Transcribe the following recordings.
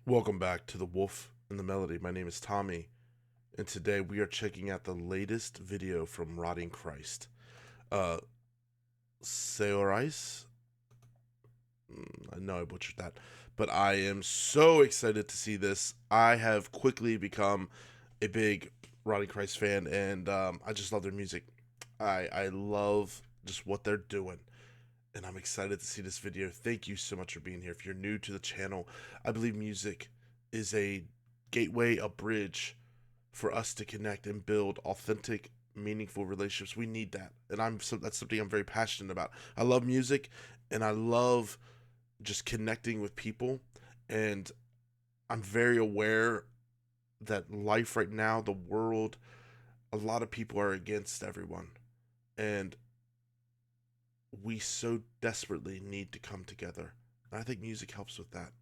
Welcome back to The Wolf and the Melody. My name is Tommy, and today we are checking out the latest video from Rotting Christ. Uh, Saoirse? I know I butchered that, but I am so excited to see this. I have quickly become a big Rotting Christ fan, and I just love their music. I love just what they're doing, and I'm excited to see this video. Thank you so much for being here. If you're new to the channel, I believe music is a gateway, a bridge for us to connect and build authentic, meaningful relationships. We need that, and that's something I'm very passionate about. I love music, and I love just connecting with people, and I'm very aware that life right now, the world, a lot of people are against everyone, and we so desperately need to come together. And I think music helps with that.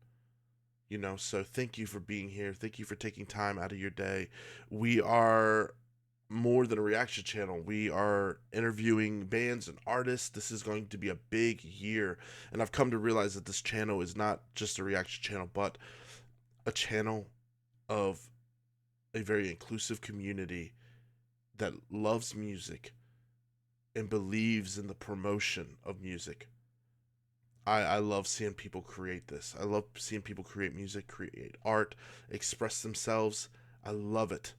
So thank you for being here. Thank you for taking time out of your day. We are more than a reaction channel. We are interviewing bands and artists. This is going to be a big year. And I've come to realize that this channel is not just a reaction channel, but a channel of a very inclusive community that loves music and believes in the promotion of music. I love seeing people create this. I love seeing people create music, create art, express themselves. I love it.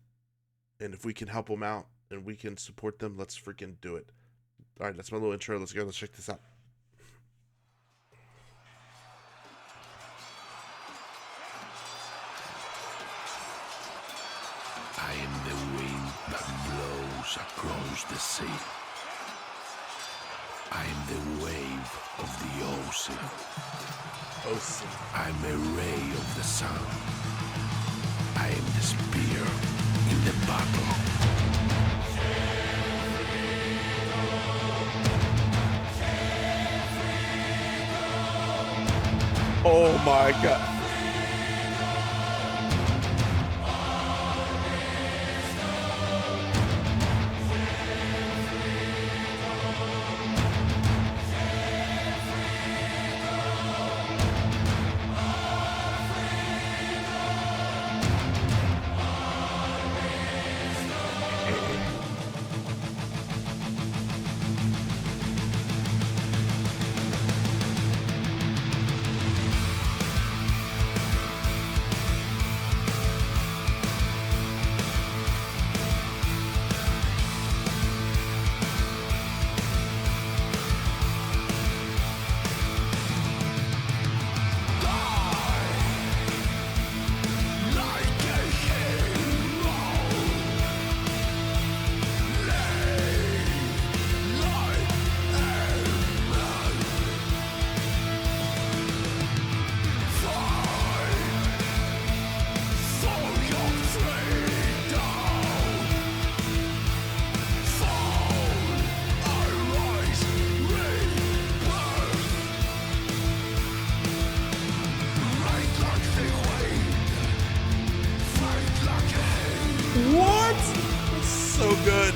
And if we can help them out and we can support them, let's freaking do it. All right, that's my little intro. Let's go. Let's check this out. I am the wind that blows across the sea. I am the wave of the ocean. I'm a ray of the sun. I am the spear in the battle. Oh my God. What? It's so good.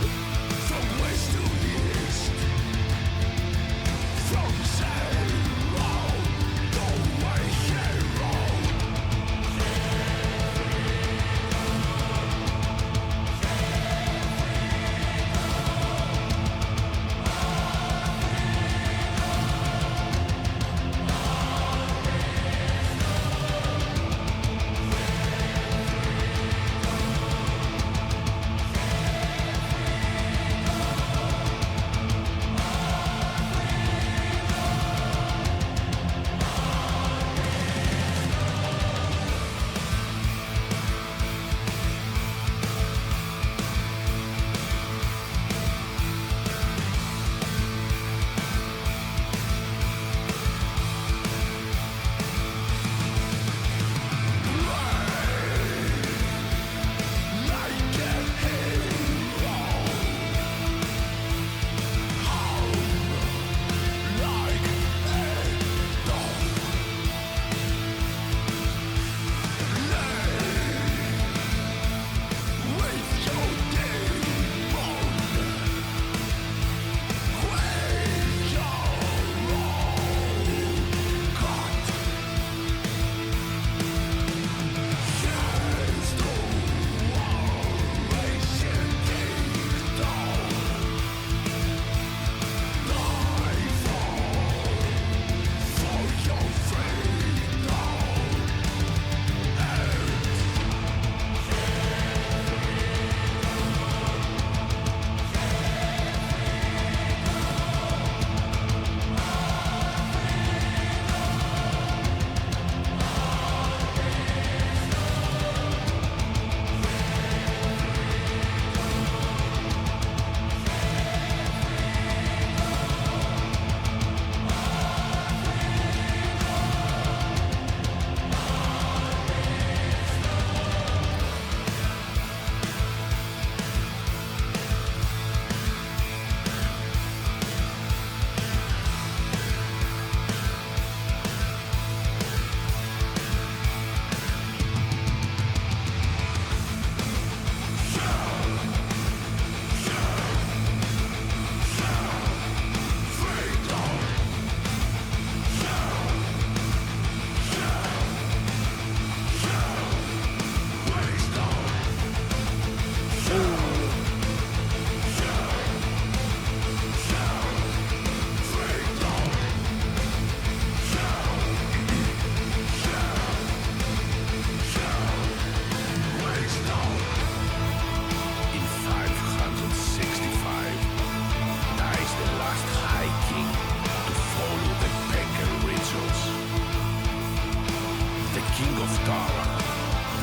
Dara,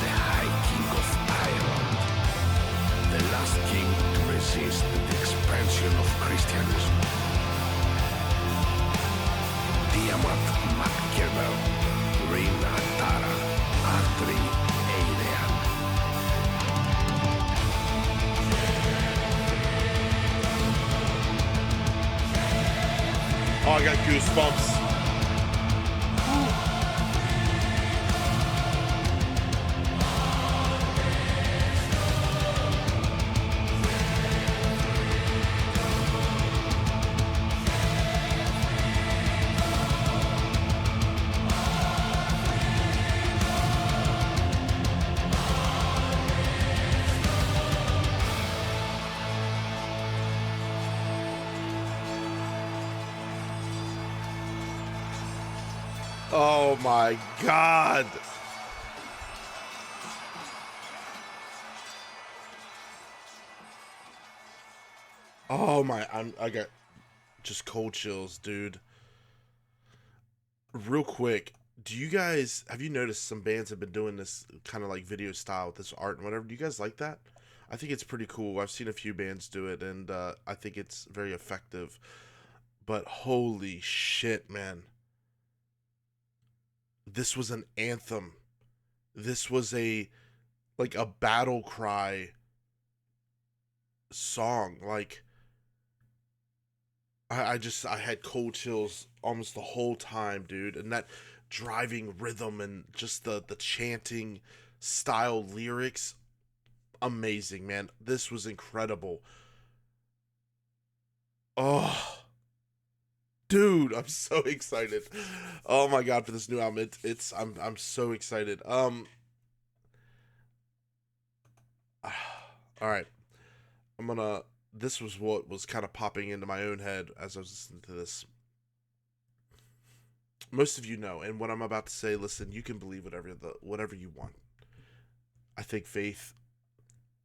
the High King of Ireland, the last king to resist the expansion of Christianism. Tiamat MacKerber, Rina Tara, Artri Eirean. Oh, I got goosebumps. Oh my God. Oh my, I got just cold chills, dude. Real quick, have you noticed some bands have been doing this kind of like video style with this art and whatever? Do you guys like that? I think it's pretty cool. I've seen a few bands do it, and I think it's very effective. But holy shit, man. This was an anthem. This was like a battle cry song. Like, I had cold chills almost the whole time, dude. And that driving rhythm and just the chanting style lyrics, amazing, man. This was incredible. Oh, dude, I'm so excited. Oh my God, for this new album. I'm so excited. All right. This was what was kind of popping into my own head as I was listening to this. Most of you know, and what I'm about to say, listen, you can believe whatever you want. I think faith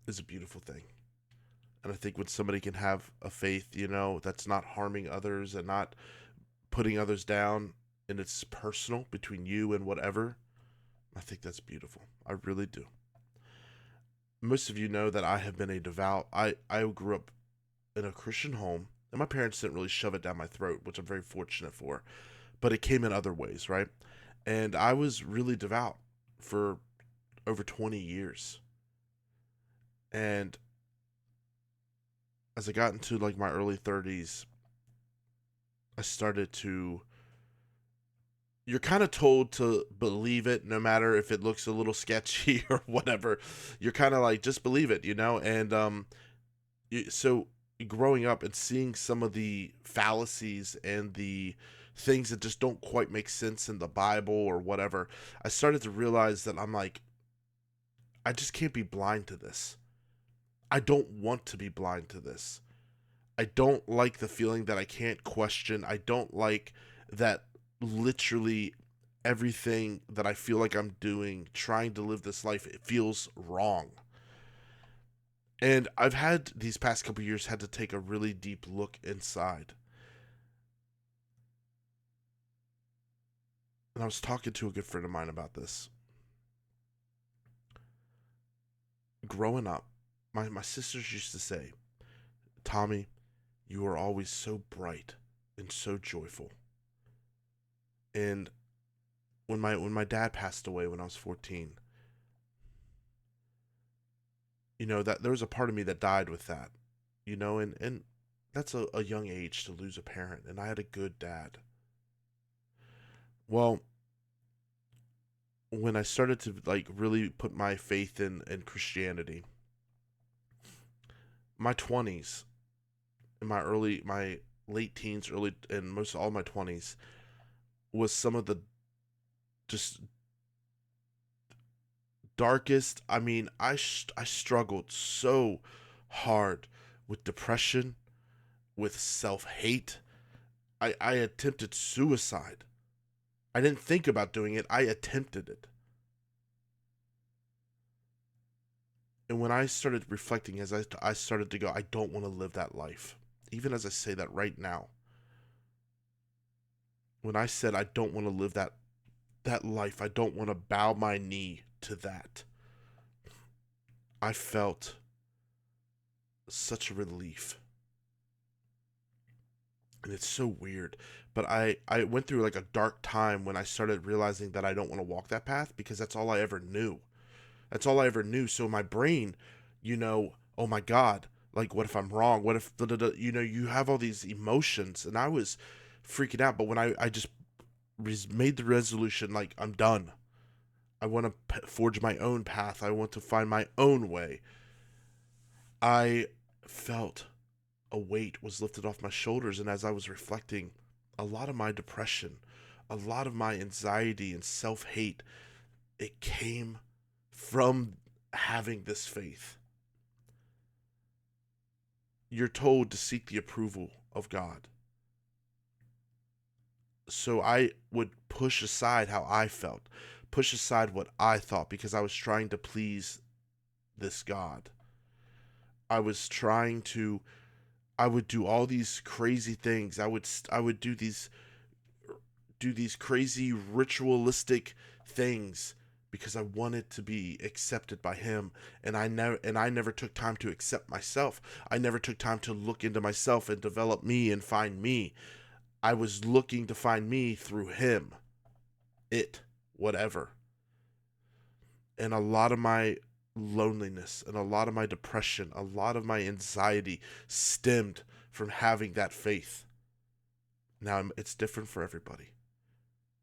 is a beautiful thing. And I think when somebody can have a faith, that's not harming others and not putting others down, and it's personal between you and whatever, I think that's beautiful. I really do. Most of you know that I have been a devout. I grew up in a Christian home, and my parents didn't really shove it down my throat, which I'm very fortunate for, but it came in other ways, right? And I was really devout for over 20 years. And as I got into like my early 30s, I started to, you're kind of told to believe it no matter if it looks a little sketchy or whatever. You're kind of like, just believe it, And so growing up and seeing some of the fallacies and the things that just don't quite make sense in the Bible or whatever, I started to realize that I'm like, I just can't be blind to this. I don't want to be blind to this. I don't like the feeling that I can't question. I don't like that literally everything that I feel like I'm doing, trying to live this life, it feels wrong. And I've had these past couple years had to take a really deep look inside. And I was talking to a good friend of mine about this. Growing up, my sisters used to say, Tommy, you are always so bright and so joyful. And when my dad passed away when I was 14, that there was a part of me that died with that, and that's a young age to lose a parent, and I had a good dad. Well, when I started to like really put my faith in Christianity, my 20s, in my late teens, early, and most all my 20s was some of the just darkest. I mean, I struggled so hard with depression, with self-hate. I attempted suicide. I didn't think about doing it. I attempted it. And when I started reflecting, as I started to go, I don't want to live that life. Even as I say that right now. When I said I don't want to live that that life. I don't want to bow my knee to that. I felt such a relief. And it's so weird. But I went through like a dark time when I started realizing that I don't want to walk that path because that's all I ever knew. That's all I ever knew. So my brain, oh my God, like what if I'm wrong? What if, you have all these emotions. And I was freaking out. But when I just made the resolution, like, I'm done. I want to forge my own path. I want to find my own way. I felt a weight was lifted off my shoulders. And as I was reflecting, a lot of my depression, a lot of my anxiety and self-hate, it came from having this faith. You're told to seek the approval of God. So I would push aside how I felt, push aside what I thought, because I was trying to please this God. I would do all these crazy things. I would do these crazy ritualistic things because I wanted to be accepted by him, and I never took time to accept myself. I never took time to look into myself and develop me and find me. I was looking to find me through him. Whatever. And a lot of my loneliness and a lot of my depression, a lot of my anxiety stemmed from having that faith. Now, it's different for everybody.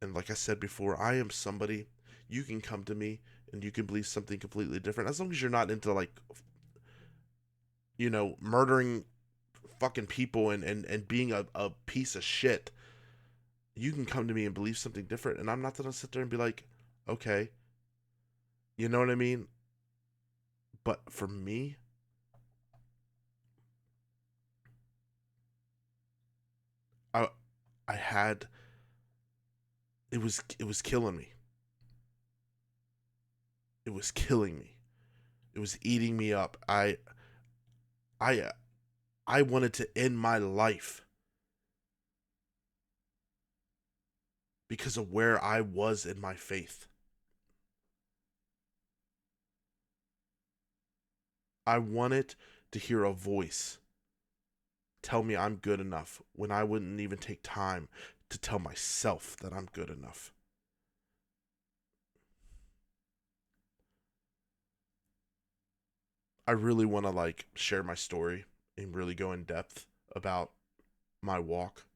And like I said before, I am somebody, you can come to me and you can believe something completely different. As long as you're not into, like, murdering fucking people and being a piece of shit, you can come to me and believe something different. And I'm not going to sit there and be like, okay, you know what I mean? But for me, I I had it was killing me. It was killing me. It was eating me up. I I wanted to end my life because of where I was in my faith. I wanted to hear a voice tell me I'm good enough when I wouldn't even take time to tell myself that I'm good enough. I really want to, like, share my story and really go in depth about my walk.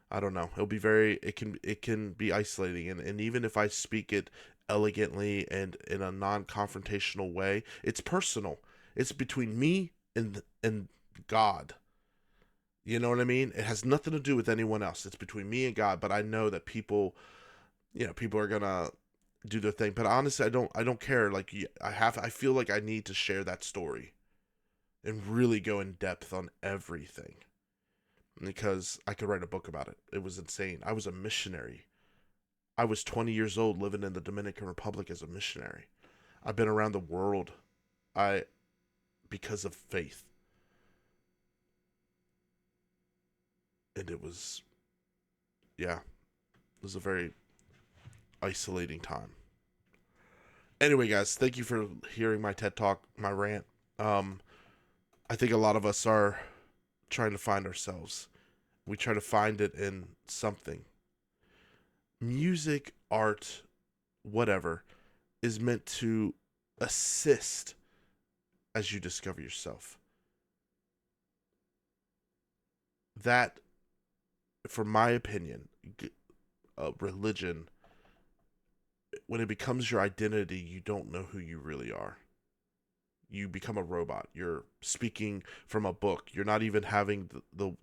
I don't know. It can be isolating, and even if I speak it elegantly and in a non-confrontational way, it's personal. It's between me and God. You know what I mean? It has nothing to do with anyone else. It's between me and God, but I know that people are going to do their thing. But honestly, I don't care. Like, I feel like I need to share that story and really go in depth on everything, because I could write a book about it. It was insane. I was a missionary. I was 20 years old living in the Dominican Republic as a missionary. I've been around the world. I Because of faith. And it was, yeah, it was a very isolating time. Anyway, guys, thank you for hearing my TED Talk, my rant. Um I think a lot of us are trying to find ourselves. We try to find it in something. Music, art, whatever, is meant to assist as you discover yourself. That, for my opinion, religion, when it becomes your identity, you don't know who you really are. You become a robot. You're speaking from a book. You're not even having the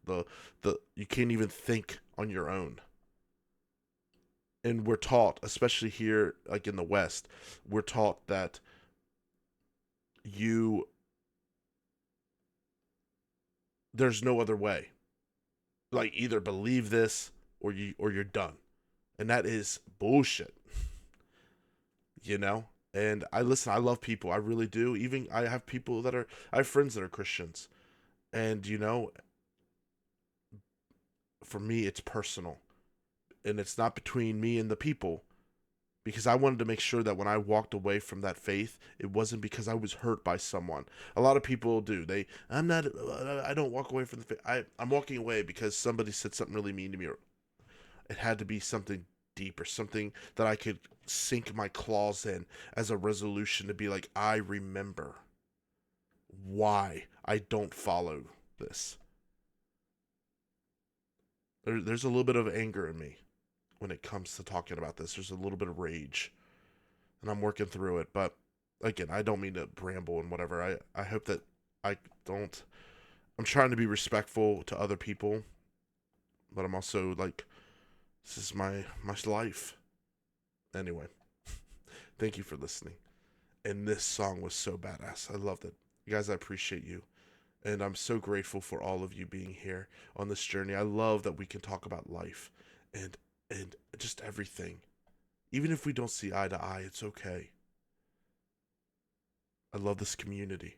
you can't even think on your own. And we're taught, especially here, like in the West, we're taught that you there's no other way. Like, either believe this or you're done. And that is bullshit. You know? And I love people. I really do. Even I have friends that are Christians. And for me it's personal. And it's not between me and the people. because I wanted to make sure that when I walked away from that faith, it wasn't because I was hurt by someone. A lot of people do. I don't walk away from the faith. I'm walking away because somebody said something really mean to me. Or it had to be something deeper, something that I could sink my claws in as a resolution to be like, I remember why I don't follow this. There's a little bit of anger in me when it comes to talking about this. There's a little bit of rage, and I'm working through it. But again, I don't mean to ramble and whatever. I hope that I don't. I'm trying to be respectful to other people, but I'm also like, this is my life. Anyway, thank you for listening. And this song was so badass. I loved it. You guys, I appreciate you. And I'm so grateful for all of you being here on this journey. I love that we can talk about life and just everything. Even if we don't see eye to eye, it's okay. I love this community.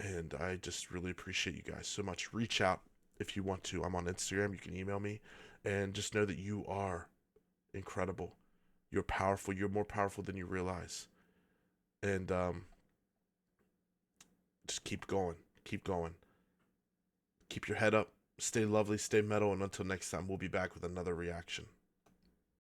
And I just really appreciate you guys so much. Reach out if you want to. I'm on Instagram. You can email me. And just know that you are incredible. You're powerful. You're more powerful than you realize. And just keep going. Keep going. Keep your head up. Stay lovely. Stay metal. And until next time, we'll be back with another reaction.